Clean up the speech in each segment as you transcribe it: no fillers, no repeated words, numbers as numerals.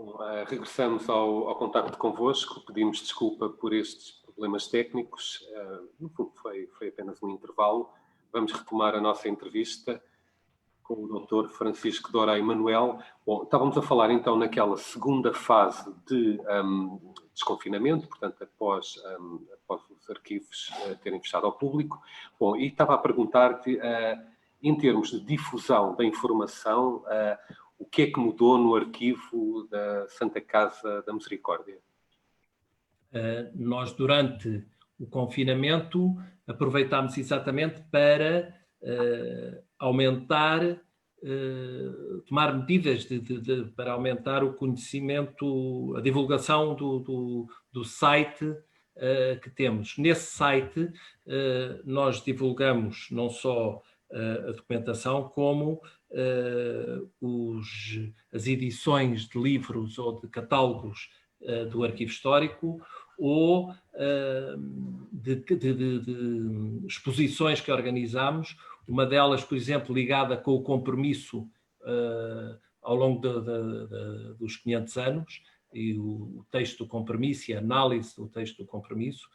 Bom, regressamos ao contacto convosco, pedimos desculpa por estes problemas técnicos, no fundo foi apenas um intervalo. Vamos retomar a nossa entrevista com o Dr. Francisco Dorei Manuel. Bom, estávamos a falar então naquela segunda fase de desconfinamento, portanto após os arquivos terem fechado ao público. Bom, e estava a perguntar-te, em termos de difusão da informação, o que é que mudou no arquivo da Santa Casa da Misericórdia? Nós, durante o confinamento, aproveitámos exatamente para aumentar, tomar medidas para aumentar o conhecimento, a divulgação do site que temos. Nesse site, nós divulgamos não só a documentação, como as edições de livros ou de catálogos do arquivo histórico, ou de exposições que organizamos. Uma delas, por exemplo, ligada com o compromisso ao longo dos 500 anos, e o texto do compromisso e a análise do texto do compromisso,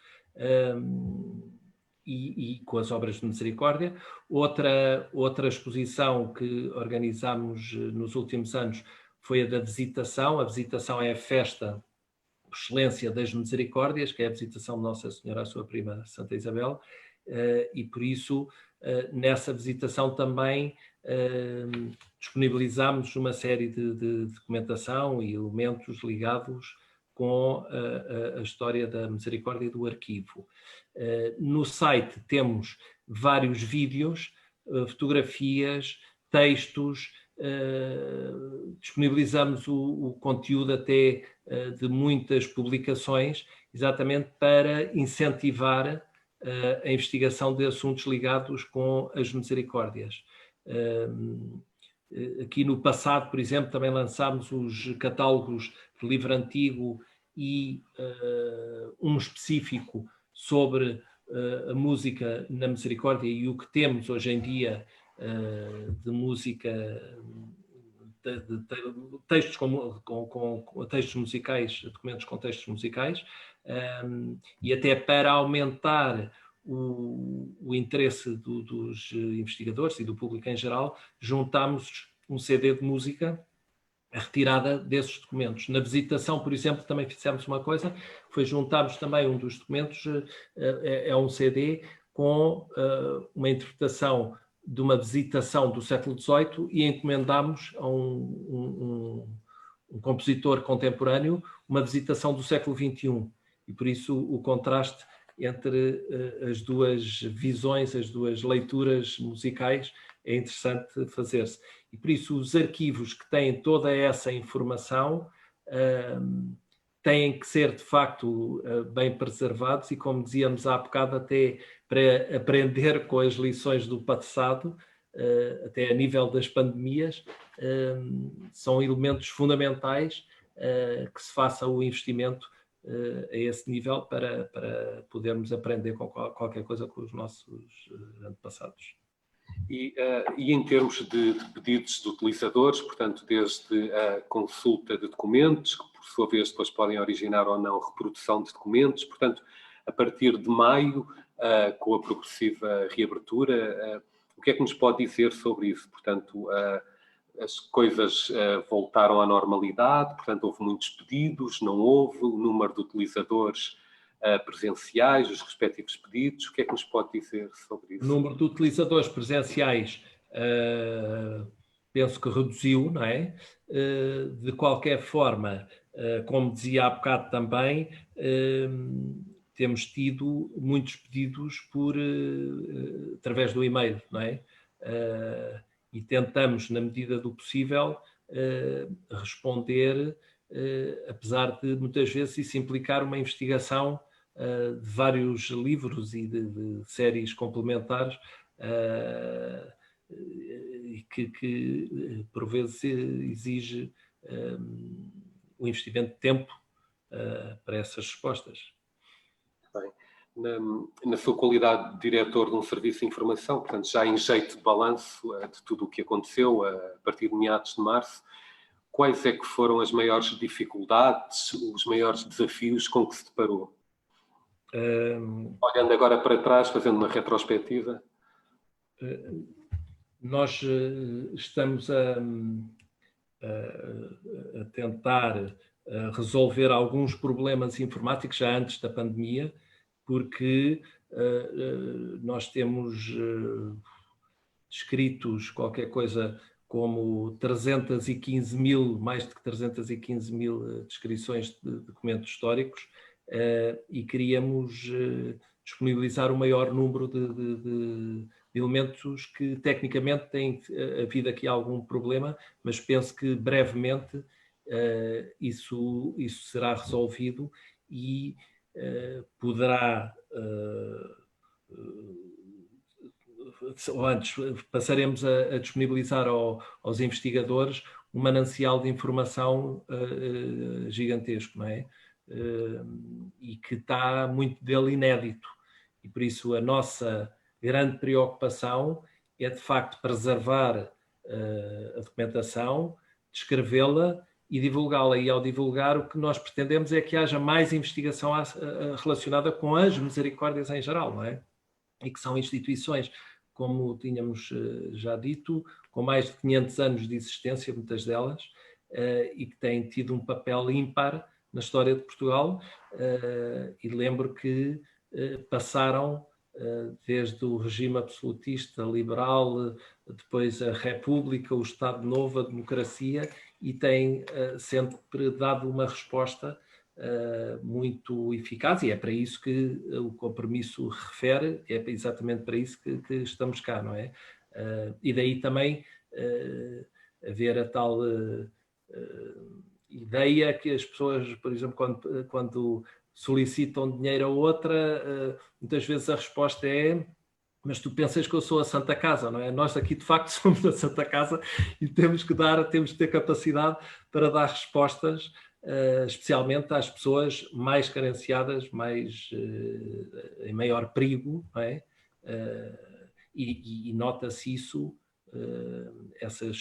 e com as obras de misericórdia. Outra exposição que organizámos nos últimos anos foi a da visitação. A visitação é a festa por excelência das misericórdias, que é a visitação de Nossa Senhora à sua prima Santa Isabel, e por isso nessa visitação também disponibilizámos uma série de documentação e elementos ligados com a história da misericórdia e do arquivo. No site temos vários vídeos, fotografias, textos, disponibilizamos o conteúdo até de muitas publicações, exatamente para incentivar a investigação de assuntos ligados com as misericórdias. Aqui no passado, por exemplo, também lançámos os catálogos de livro antigo e um específico sobre a música na misericórdia e o que temos hoje em dia de música, de textos com textos musicais, documentos com textos musicais, e até para aumentar o interesse dos investigadores e do público em geral, juntámos um CD de música retirada desses documentos. Na visitação, por exemplo, também fizemos uma coisa, foi juntarmos também um dos documentos, é um CD com uma interpretação de uma visitação do século XVIII, e encomendámos a um compositor contemporâneo uma visitação do século XXI. E por isso o contraste entre as duas visões, as duas leituras musicais, é interessante fazer-se. E por isso os arquivos que têm toda essa informação têm que ser, de facto, bem preservados, e, como dizíamos há bocado, até para aprender com as lições do passado, até a nível das pandemias, são elementos fundamentais que se faça o investimento a esse nível para podermos aprender com qualquer coisa com os nossos antepassados. E em termos de pedidos de utilizadores, portanto, desde a consulta de documentos, que por sua vez depois podem originar ou não reprodução de documentos, portanto, a partir de maio, com a progressiva reabertura, o que é que nos pode dizer sobre isso? Portanto, as coisas voltaram à normalidade, portanto, houve muitos pedidos, não houve, o número de utilizadores presenciais, os respectivos pedidos, o que é que nos pode dizer sobre isso? O número de utilizadores presenciais penso que reduziu, não é? De qualquer forma, como dizia há bocado também, temos tido muitos pedidos através do e-mail, não é? E tentamos, na medida do possível, responder, apesar de muitas vezes isso implicar uma investigação de vários livros e de séries complementares, que por vezes exige o investimento de tempo para essas respostas. Bem, na sua qualidade de diretor de um serviço de informação, portanto, já em jeito de balanço de tudo o que aconteceu a partir de meados de março, quais é que foram as maiores dificuldades, os maiores desafios com que se deparou? Olhando agora para trás, fazendo uma retrospectiva. Nós estamos a tentar resolver alguns problemas informáticos já antes da pandemia, porque nós temos descritos qualquer coisa como 315 mil, mais de 315 mil descrições de documentos históricos, e queríamos disponibilizar o maior número de elementos que tecnicamente têm havido aqui algum problema, mas penso que brevemente isso será resolvido e poderá, ou antes, passaremos a disponibilizar aos investigadores um manancial de informação gigantesco, não é? E que está muito dele inédito. E por isso a nossa grande preocupação é, de facto, preservar a documentação, descrevê-la e divulgá-la. E ao divulgar, o que nós pretendemos é que haja mais investigação relacionada com as misericórdias em geral, não é? E que são instituições, como tínhamos já dito, com mais de 500 anos de existência, muitas delas, e que têm tido um papel ímpar na história de Portugal. E lembro que passaram desde o regime absolutista, liberal, depois a República, o Estado Novo, a democracia, e têm sempre dado uma resposta muito eficaz, e é para isso que o compromisso refere, é exatamente para isso que estamos cá, não é? E daí também haver a tal ideia que as pessoas, por exemplo, quando solicitam dinheiro a outra, muitas vezes a resposta é: mas tu pensas que eu sou a Santa Casa, não é? Nós aqui, de facto, somos a Santa Casa e temos que ter capacidade para dar respostas, especialmente às pessoas mais carenciadas, em maior perigo, não é? E nota-se isso, essa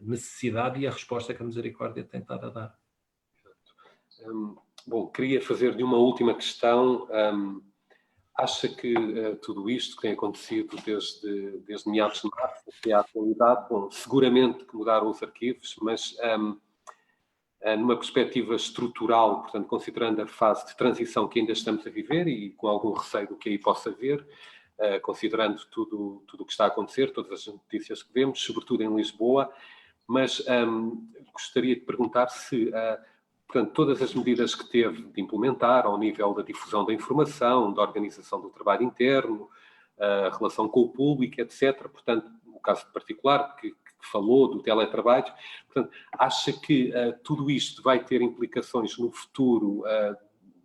necessidade e a resposta que a Misericórdia tem estado a dar. Bom, queria fazer-lhe uma última questão. Acha que tudo isto que tem acontecido desde meados de março até à atualidade, bom, seguramente que mudaram os arquivos, mas numa perspectiva estrutural, portanto, considerando a fase de transição que ainda estamos a viver e com algum receio do que aí possa haver, considerando tudo o que está a acontecer, todas as notícias que vemos, sobretudo em Lisboa, mas gostaria de perguntar se, portanto, todas as medidas que teve de implementar ao nível da difusão da informação, da organização do trabalho interno, a relação com o público, etc., portanto, o caso particular que falou do teletrabalho, portanto, acha que tudo isto vai ter implicações no futuro,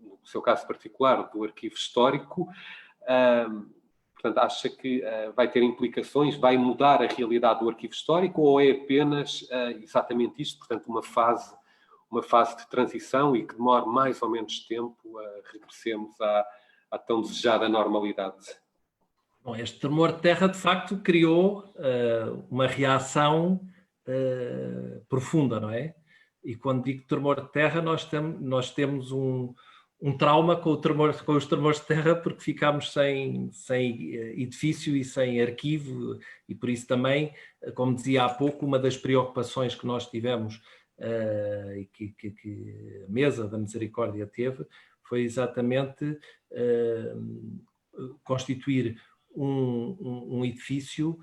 no seu caso particular, do arquivo histórico? Portanto, acha que vai ter implicações, vai mudar a realidade do arquivo histórico, ou é apenas exatamente isto, portanto, uma fase de transição e que demora mais ou menos tempo a regressemos à tão desejada normalidade? Bom, este tremor de terra, de facto, criou uma reação profunda, não é? E quando digo tremor de terra, nós temos um trauma com os tremores de terra, porque ficámos sem edifício e sem arquivo, e por isso também, como dizia há pouco, uma das preocupações que nós tivemos e que a Mesa da Misericórdia teve foi exatamente constituir um edifício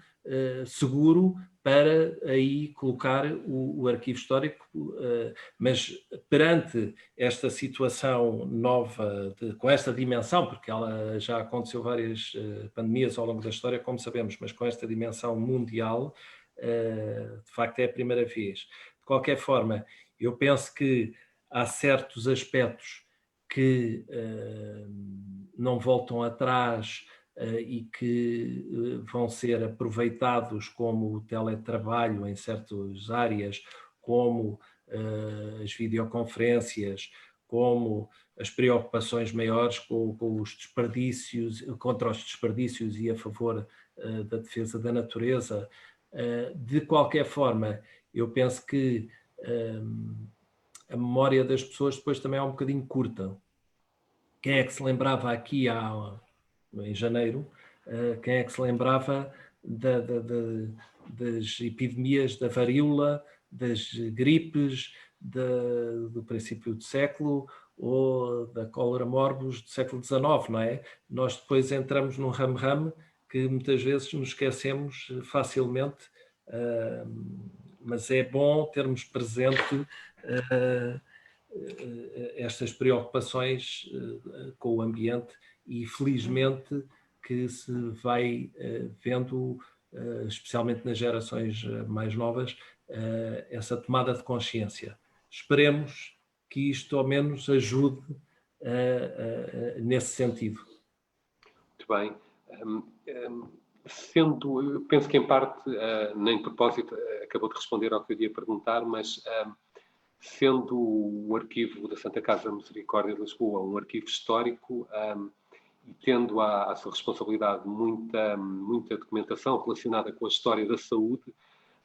seguro para aí colocar o arquivo histórico, mas perante esta situação nova, com esta dimensão, porque ela já aconteceu várias pandemias ao longo da história, como sabemos, mas com esta dimensão mundial, de facto é a primeira vez. De qualquer forma, eu penso que há certos aspectos que não voltam atrás e que vão ser aproveitados, como o teletrabalho em certas áreas, como as videoconferências, como as preocupações maiores com os desperdícios, contra os desperdícios e a favor da defesa da natureza. De qualquer forma, eu penso que a memória das pessoas depois também é um bocadinho curta. Quem é que se lembrava aqui em janeiro, quem é que se lembrava das epidemias da varíola, das gripes do princípio do século ou da cólera morbus do século XIX, não é? Nós depois entramos num ramo-ramo que muitas vezes nos esquecemos facilmente, mas é bom termos presente estas preocupações com o ambiente e felizmente que se vai vendo, especialmente nas gerações mais novas, essa tomada de consciência. Esperemos que isto ao menos ajude nesse sentido. Muito bem. Eu penso que em parte, nem de propósito, acabou de responder ao que eu ia perguntar, mas sendo o arquivo da Santa Casa Misericórdia de Lisboa um arquivo histórico e tendo à sua responsabilidade muita documentação relacionada com a história da saúde,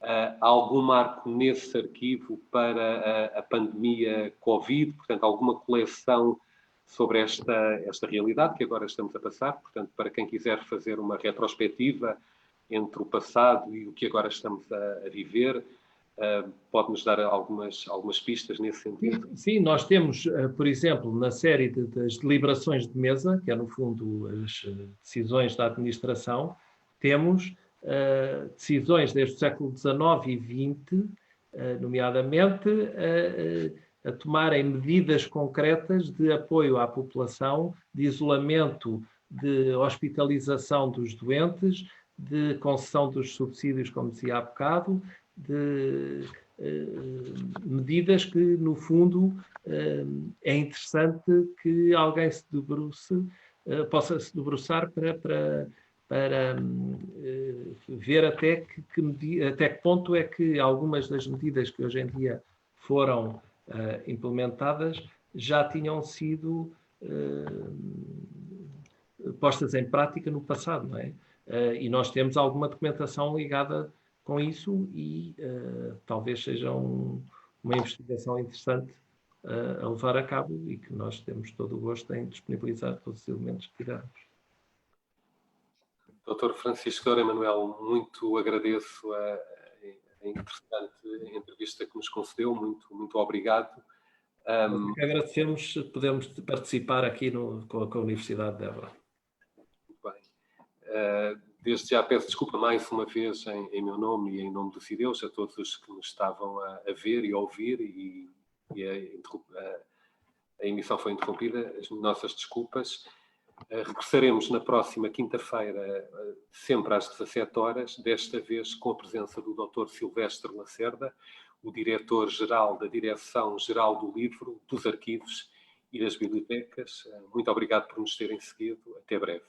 há algum marco nesse arquivo para a pandemia Covid, portanto, alguma coleção sobre esta realidade que agora estamos a passar, portanto, para quem quiser fazer uma retrospectiva entre o passado e o que agora estamos a viver, pode-nos dar algumas pistas nesse sentido? Sim, nós temos, por exemplo, na série das deliberações de mesa, que é no fundo as decisões da administração, temos decisões desde o século XIX e XX, nomeadamente, a tomarem medidas concretas de apoio à população, de isolamento, de hospitalização dos doentes, de concessão dos subsídios, como dizia há bocado, de medidas que, no fundo, é interessante que alguém se debruce, possa se debruçar para ver até que ponto é que algumas das medidas que hoje em dia foram implementadas já tinham sido postas em prática no passado, não é? E nós temos alguma documentação ligada com isso e talvez seja uma investigação interessante a levar a cabo e que nós temos todo o gosto em disponibilizar todos os elementos que tivermos. Dr. Francisco Doura Emanuel, muito agradeço a interessante entrevista que nos concedeu, muito obrigado. Agradecemos se podemos participar aqui com a Universidade de Évora. Muito bem. Desde já peço desculpa mais uma vez em meu nome e em nome do Cideus a todos os que nos estavam a ver e a ouvir e a emissão foi interrompida. As nossas desculpas. Regressaremos na próxima quinta-feira, sempre às 17 horas, desta vez com a presença do Dr. Silvestre Lacerda, o diretor-geral da Direção-Geral do Livro, dos Arquivos e das Bibliotecas. Muito obrigado por nos terem seguido. Até breve.